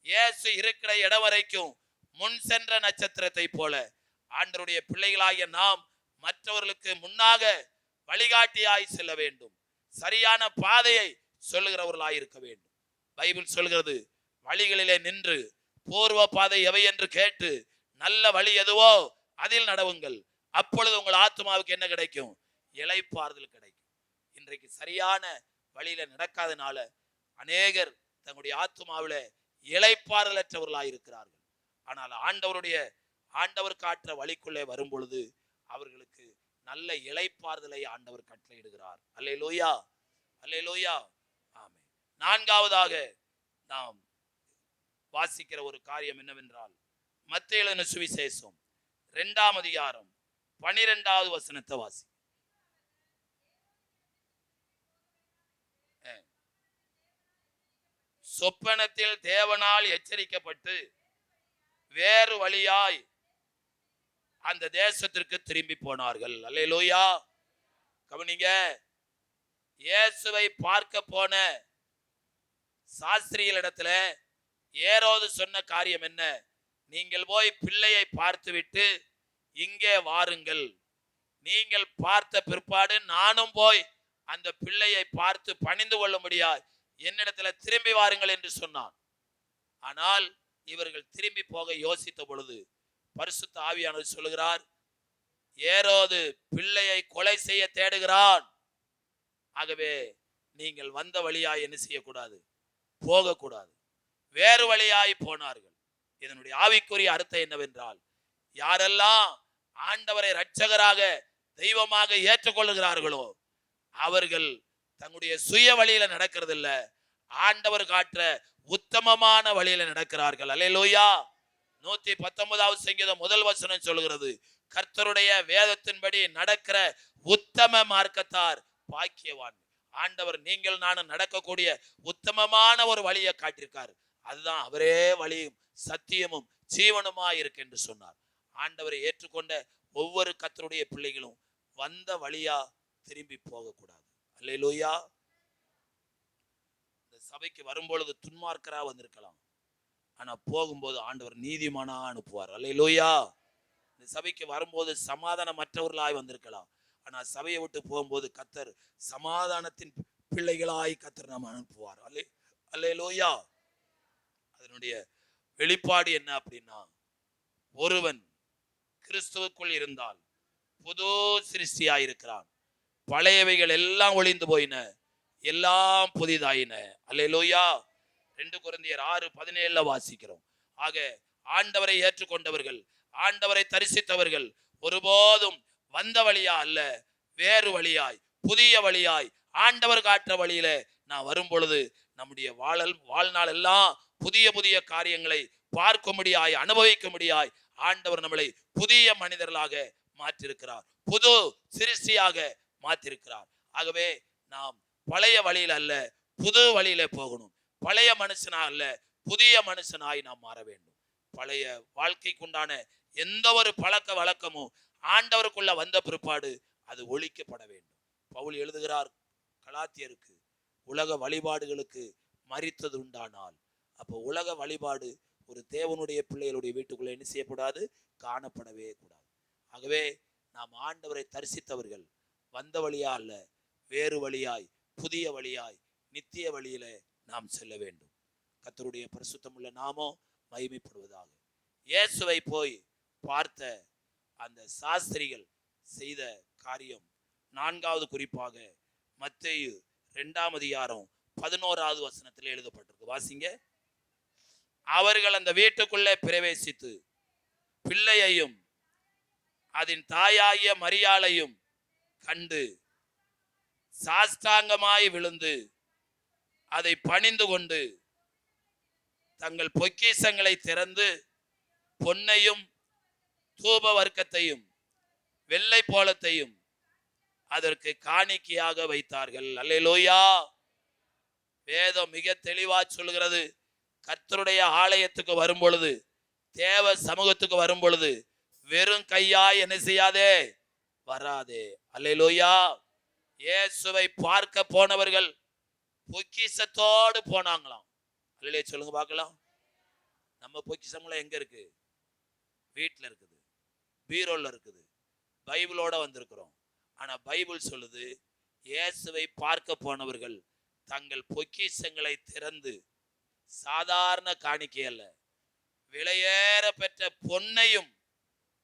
இயேசு இருக்கிற இடம் வரைக்கும் முன் சென்ற நட்சத்திரத்தை போல ஆண்டவருடைய பிள்ளைகளாகிய நாம் மற்றவர்களுக்கு முன்னாக வழிகாட்டியாய் செல்ல வேண்டும். சரியான பாதையை சொல்லுகிறவர்களாய் இருக்க வேண்டும். பைபிள் சொல்கிறது, வழிகளிலே நின்று பூர்வ பாதை எவை என்று கேட்டு நல்ல வழி எதுவோ அதில் நடவுங்கள், அப்பொழுது உங்கள் ஆத்மாவுக்கு என்ன கிடைக்கும்? இளைப்பாறுதல் கிடைக்கும். இன்றைக்கு சரியான வழியில நடக்காதனால அநேகர் தங்களுடைய ஆத்மாவில இளைப்பாறுதலற்றவர்களாய் இருக்கிறார்கள். ஆனால் ஆண்டவர் காட்டுற வழிக்குள்ளே வரும் பொழுது அவர்களுக்கு நல்ல இளைப்பாறுதலை ஆண்டவர் கட்டளையிடுகிறார். அல்லேலூயா, அல்லேலூயா, ஆமென். நான்காவதாக நாம் வாசிக்கிற ஒரு காரியம் என்னவென்றால், மத்தேயு எழுதின சுவிசேஷம் 2ஆம் அதிகாரம் 12வது வசனத்தை வாசி. சொப்பனத்தில் தேவனால் எச்சரிக்கப்பட்டு வேறு வழியாய் அந்த தேசத்திற்கு திரும்பி போனார்கள். அல்லேலூயா, கவனிங்க. இயேசுவை பார்க்க போன சாஸ்திரிகளிடத்துல ஏரோது சொன்ன காரியம் என்ன? நீங்கள் போய் பிள்ளையை பார்த்துவிட்டு இங்கே வாருங்கள், நீங்கள் பார்த்த பிற்பாடு நானும் போய் அந்த பிள்ளையை பார்த்து பணிந்து கொள்ளும்படியா என்னிடத்துல திரும்பி வாருங்கள் என்று சொன்னான். ஆனால் இவர்கள் திரும்பி போக யோசித்த பொழுது பரிசுத்த ஆவியானவர் சொல்லுகிறார், ஏரோது பிள்ளையை கொலை செய்ய தேடுகிறான். ஆகவே நீங்கள் வந்த வழியாய் என்ன செய்யக்கூடாது? போகக்கூடாது. வேறு வழியாய் போனார்கள். இதனுடைய ஆவிக்குரிய அர்த்தம் என்னவென்றால், யாரெல்லாம் ஆண்டவரை இரட்சகராக தெய்வமாக ஏற்றுக்கொள்ளுகிறார்களோ அவர்கள் தங்களுடைய சுய வழியில நடக்கிறது இல்ல, ஆண்டவர் காட்டுற உத்தமமான வழியில நடக்கிறார்கள். அல்லேலூயா. 119வது சங்கீதம் 1 வசனம் சொல்கிறது, கர்த்தருடைய வேதத்தின்படி நடக்கிற உத்தம மார்க்கத்தார் பாக்கியவான். ஆண்டவர் நீங்கள் நானும் நடக்கக்கூடிய உத்தமமான ஒரு வழியை காட்டியிருக்காரு. அதுதான் அவரே வழியும் சத்தியமும் ஜீவனுமா இருக்கு என்று சொன்னார். ஆண்டவரை ஏற்றுக்கொண்ட ஒவ்வொரு கர்த்தருடைய பிள்ளைகளும் வந்த வழியா திரும்பி போகக்கூடாது. அல்லேலூயா. இந்த சபைக்கு வரும்பொழுது துன்மார்க்கரா வந்திருக்கலாம், ஆனா போகும்போது ஆண்டவர் நீதிமானா அனுப்புவார். அல்லேலூயா. இந்த சபைக்கு வரும்போது சமாதானமற்றவர்களாய் வந்திருக்கலாம், ஆனா சபையை விட்டு போகும்போது கர்த்தர் சமாதானத்தின் பிள்ளைகளாய் கர்த்தர் நாம் அனுப்புவார். அல்லேலூயா. அதனுடைய வெளிப்பாடு என்ன அப்படின்னா, ஒருவன் கிறிஸ்துவுக்குள் இருந்தால் புது சிருஷ்டியாய் இருக்கிறான், பழையவைகள் எல்லாம் ஒளிந்து போயின, எல்லாம் புதிதாயின. அல்லேலூயா. 2 கொரிந்தியர் 6:17 வாசிக்கிறோம். ஆக ஆண்டவரை ஏற்றுக்கொண்டவர்கள், ஆண்டவரை தரிசித்தவர்கள் ஒருபோதும் வந்த வழியா அல்ல, வேறு வழியாய், புதிய வழியாய், ஆண்டவர் காட்டுற வழியில நான் வரும் பொழுது நம்முடைய வாழ்நாள் எல்லாம் புதிய புதிய காரியங்களை பார்க்க முடியாய், அனுபவிக்க முடியாய் ஆண்டவர் நம்மளை புதிய மனிதர்களாக மாற்றிருக்கிறார், புது சிருஷ்டியாக மாற்றிருக்கிறார். ஆகவே நாம் பழைய வழியில் அல்ல, புது வழியில போகணும். பழைய மனுஷனா அல்ல, புதிய மனுஷனாய் நாம் மாற வேண்டும். பழைய வாழ்க்கைக்குண்டான எந்த ஒரு பழக்க வழக்கமும் ஆண்டவருக்குள்ள வந்த பிற்பாடு அது ஒழிக்கப்பட வேண்டும். பவுல் எழுதுகிறார் கலாத்தியருக்கு, உலக வழிபாடுகளுக்கு மரித்தது உண்டானால், அப்போ உலக வழிபாடு ஒரு தேவனுடைய பிள்ளைகளுடைய வீட்டுக்குள்ள என்ன செய்யக்கூடாது, காணப்படவே கூடாது. ஆகவே நாம் ஆண்டவரை தரிசித்தவர்கள் வந்த வழியா அல்ல, வேறு வழியாய், புதிய வழியாய், நித்திய வழியில நாம் செல்ல வேண்டும். கர்த்தருடைய பரிசுத்தமுள்ள நாமம் மகிமைப்படுவதாக. இயேசுவை போய் பார்த்த அந்த சாஸ்திரிகள் செய்த காரியம் 4வது குறிப்பாக மத்தேயு 2ஆம் அதிகாரம் 11வது வசனத்தில் எழுதப்பட்டிருக்கு. வாசிங்க. அவர்கள் அந்த வீட்டுக்குள்ளே பிரவேசித்து பிள்ளையையும் அதன் தாயாகிய மரியாளையும் கண்டு சாஷ்டாங்கமாய் விழுந்து அதை பணிந்து கொண்டு தங்கள் பொக்கிஷங்களை திறந்து பொன்னையும் தூப வர்க்கத்தையும் வெள்ளை போலத்தையும் அதற்கு காணிக்கையாக வைத்தார்கள். அல்லேலூயா. வேதம் மிக தெளிவா சொல்கிறது, கர்த்தருடைய ஆலயத்துக்கு வரும் பொழுது, தேவ சமூகத்துக்கு வரும் பொழுது வெறும் கையாய் என்ன செய்யாதே, வராதே. அல்லேலூயா. இயேசுவை பார்க்க போனவர்கள் பொக்கிஷத்தோடு போனாங்களாம். அல்லேலூயா சொல்லுங்க பார்க்கலாம். நம்ம பொக்கிஷம்லாம் எங்க இருக்கு? வீட்டில் இருக்குது, பீரோல இருக்குது, பைபிளோட வந்திருக்கிறோம். ஆனா பைபிள் சொல்லுது, இயேசுவை பார்க்க போனவர்கள் தங்கள் பொக்கிஷங்களை திறந்து சாதாரண காணிக்கை அல்ல, விலையேற பெற்ற பொன்னையும்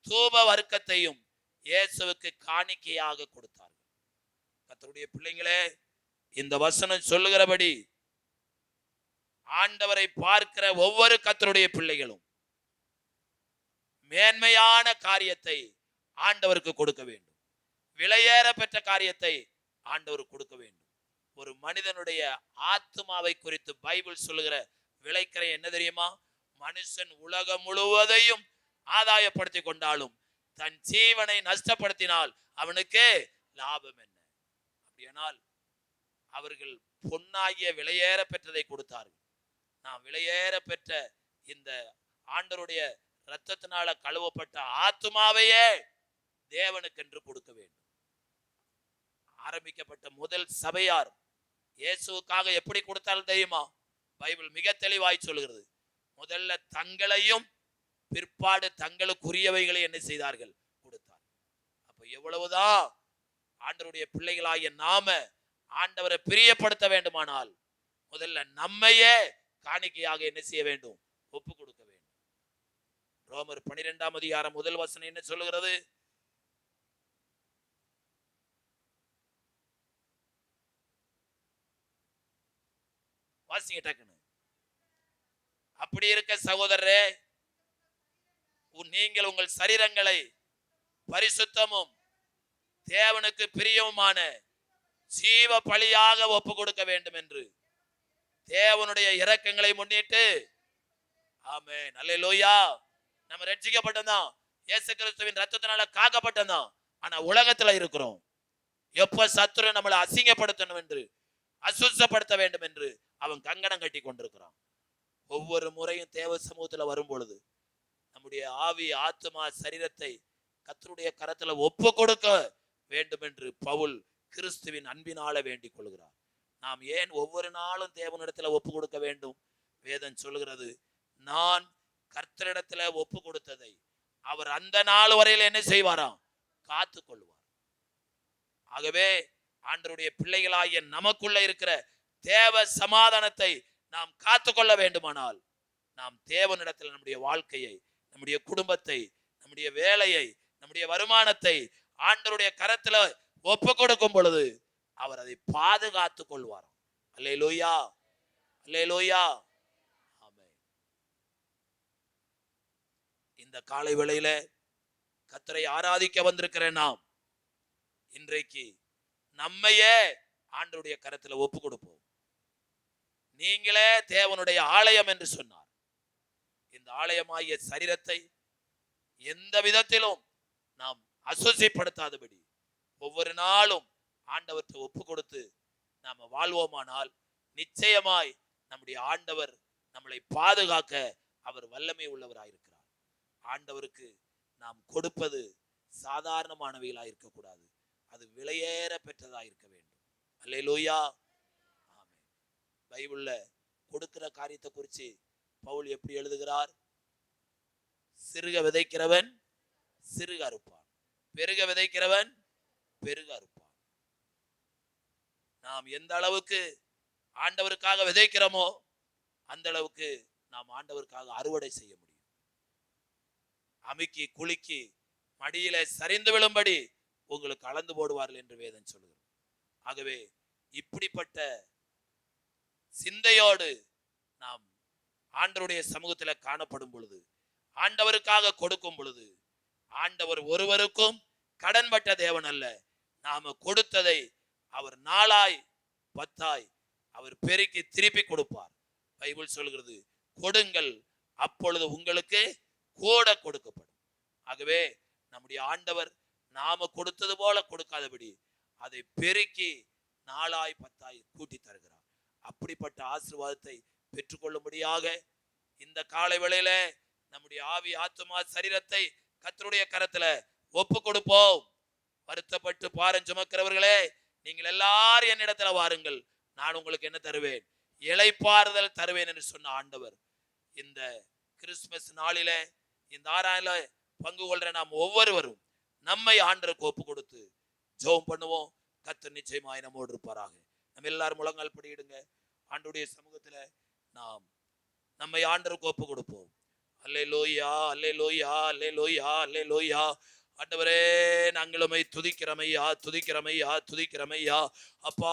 தூப வர்க்கத்தையும் இயேசுவுக்கு காணிக்கையாக கொடுத்தார்கள். கர்த்தருடைய பிள்ளைங்களே, இந்த வசனம் சொல்லுகிறபடி ஆண்டவரை பார்க்கிற ஒவ்வொரு கர்த்தருடைய பிள்ளைகளும் மேன்மையான காரியத்தை ஆண்டவருக்கு கொடுக்க வேண்டும். விலையேற பெற்ற காரியத்தை ஆண்டவருக்கு கொடுக்க வேண்டும். ஒரு மனிதனுடைய ஆத்மாவை குறித்து பைபிள் சொல்லுகிற விலைக்கரை என்ன தெரியுமா? மனுஷன் உலகம் முழுவதையும் ஆதாயப்படுத்தி கொண்டாலும் தன் ஜீவனை நஷ்டப்படுத்தினால் அவனுக்கு லாபம் என்ன? அப்படியானால் அவர்கள் பொன்னாகிய விலையேற பெற்றதை கொடுத்தார்கள். நாம் விலையேற பெற்ற இந்த ஆண்டவருடைய இரத்தத்தினால கழுவப்பட்ட ஆத்மாவையே தேவனுக்கென்று கொடுக்க வேண்டும். ஆரம்பிக்கப்பட்ட முதல் சபையார் இயேசுவுக்காக எப்படி கொடுத்தாலும் தெரியுமா? பைபிள் மிக தெளிவாய் சொல்கிறது. முதல்ல தங்களையும் பிற்பாடு தங்களுக்குரியவைகளை என்ன செய்தார்கள், கொடுத்தார். அப்ப எவ்வளவுதான் ஆண்டவருடைய பிள்ளைகளாகிய நாம ஆண்டவரை பிரியப்படுத்த வேண்டுமானால் முதல்ல நம்மையே காணிக்கையாக என்ன செய்ய வேண்டும், ஒப்பு கொடுக்க வேண்டும். ரோமர் 12ஆம் அதிகாரம் முதல் வசனம் என்ன சொல்லுகிறது? வாசிங்க டக்குன்னு. அப்படி இருக்க சகோதரரே, நீங்கள் உங்கள் சரீரங்களை பரிசுத்தமும் தேவனுக்கு பிரியவுமான ஜீவ பலியாக ஒப்பு கொடுக்க வேண்டும் என்று தேவனுடைய இரக்கங்களை முன்னிட்டு. ஆமென். அல்லேலூயா. நம்ம ரட்சிக்கப்பட்டோம், இயேசு கிறிஸ்துவின் ரத்தத்தினால காக்கப்பட்டோம். ஆனா உலகத்துல இருக்கிறோம். எப்ப சத்துரு நம்மளை அசிங்கப்படுத்தணும் என்று, அசுத்தப்படுத்த வேண்டும் என்று அவன் கங்கணம் கட்டி கொண்டிருக்கிறான். ஒவ்வொரு முறையும் தேவ சமூகத்துல வரும் பொழுது நம்முடைய ஆவி, ஆத்மா, சரீரத்தை கர்த்தருடைய கரத்துல ஒப்பு கொடுக்க வேண்டும் என்று பவுல் கிறிஸ்துவின் அன்பினால வேண்டிக் கொள்கிறார். நாம் ஏன் ஒவ்வொரு நாளும் தேவனிடத்துல ஒப்பு கொடுக்க வேண்டும்? வேதம் சொல்லுகிறது, நான் கர்த்தரிடத்துல ஒப்பு கொடுத்ததை அவர் அந்த நாள் வரையில் என்ன செய்வாராம், காத்து கொள்வார். ஆகவே ஆண்டவருடைய பிள்ளைகளாகிய நமக்குள்ள இருக்கிற தேவ சமாதானத்தை நாம் காத்துக்கொள்ள வேண்டுமானால் நாம் தேவனிடத்தில் நம்முடைய வாழ்க்கையை, நம்முடைய குடும்பத்தை, நம்முடைய வேலையை, நம்முடைய வருமானத்தை ஆண்டவருடைய கரத்துல ஒப்பு கொடுக்கும் பொழுது அவர் அதை பாதுகாத்துக் கொள்வார். அல்லேலூயா, அல்லேலூயா. ஆமென். இந்த காலை வேளையில கர்த்தரை ஆராதிக்க வந்திருக்கிற நாம் இன்றைக்கு நம்மையே ஆண்டவருடைய கரத்துல ஒப்பு கொடுப்போம். நீங்களே தேவனுடைய ஆலயம் என்று சொன்னார். இந்த ஆலயமாகிய சரீரத்தை எந்த விதத்திலும் நாம் அசுசிப்படுத்தாதபடி ஒவ்வொரு நாளும் ஆண்டவர்கிட்ட ஒப்பு கொடுத்து நாம வாழ்வோமானால் நிச்சயமாய் நம்முடைய ஆண்டவர் நம்மளை பாதுகாக்க அவர் வல்லமை உள்ளவராயிருக்கிறார். ஆண்டவருக்கு நாம் கொடுப்பது சாதாரணமானவைகளாக இருக்கக்கூடாது, அது விலையேற பெற்றதாக இருக்க வேண்டும். அல்லேலூயா. ஆமென். பைபிள்ல கொடுக்கிற காரியத்தை குறித்து பவுல் எப்படி எழுதுகிறார்? சிறுக விதைக்கிறவன் சிறுக அறுப்பான், பெருக விதைக்கிறவன் பெருக அறுப்பான். நாம் எந்த அளவுக்கு ஆண்டவருக்காக விதைக்கிறோமோ அந்த அளவுக்கு நாம் ஆண்டவருக்காக அறுவடை செய்ய முடியும். அமுக்கி குலுக்கி மடியில சரிந்து விழும்படி உங்களுக்கு அளந்து போடுவார்கள் என்று வேதம் சொல்லுகிறது. ஆகவே இப்படிப்பட்ட சிந்தையோடு நாம் ஆண்டவருடைய சமூகத்தில் காணப்படும் பொழுது, ஆண்டவருக்காக கொடுக்கும் பொழுது, ஆண்டவர் ஒருவருக்கும் கடன்பட்ட தேவன் அல்ல. நாம கொடுத்ததை அவர் 4ஆய் 10ஆய் அவர் பெருக்கி திருப்பி கொடுப்பார். பைபிள் சொல்கிறது, கொடுங்கள் அப்பொழுது உங்களுக்கு கூட கொடுக்கப்படும். ஆகவே நம்முடைய ஆண்டவர் நாம கொடுத்தது போல கொடுக்காதபடி அதை பெருக்கி 4ஆய் 10ஆய் கூட்டி தருகிறார். அப்படிப்பட்ட ஆசீர்வாதத்தை பெற்றுக்கொள்ளும்படியாக இந்த காலை வேளையில நம்முடைய ஆவி ஆத்துமா சரீரத்தை கர்த்தருடைய கரத்துல ஒப்பு கொடுப்போம். வருத்தப்பட்டு பாரம் சுமக்கிறவர்களே, நீங்கள் எல்லாரும் என்னிடத்துல வாருங்கள், நான் உங்களுக்கு என்ன தருவேன்? இளைப்பாறுதல் தருவேன் என்று சொன்ன ஆண்டவர் இந்த கிறிஸ்துமஸ் நாளில இந்த ஆராயில பங்கு கொள்ற நாம் ஒவ்வொருவரும் நம்மை ஆண்டவருக்கு ஒப்பு கொடுத்து ஜெபம் பண்ணுவோம். கர்த்தர் நிச்சயமாய் நம்மோடு இருப்பாராக. நம்ம எல்லாரும் முழங்கால் படியிடுங்க. ஆண்டவருடைய சமூகத்துல நாம் நம்மை ஆண்டவருக்கு ஒப்பு கொடுப்போம். அல்லேலூயா, அல்லேலூயா, அல்லேலூயா, அல்லேலூயா. ஆண்டவரே, நாங்கள் உம்மை துதிக்கிறோம் ஐயா, துதிக்கிறோம் ஐயா, துதிக்கிறோம் ஐயா. அப்பா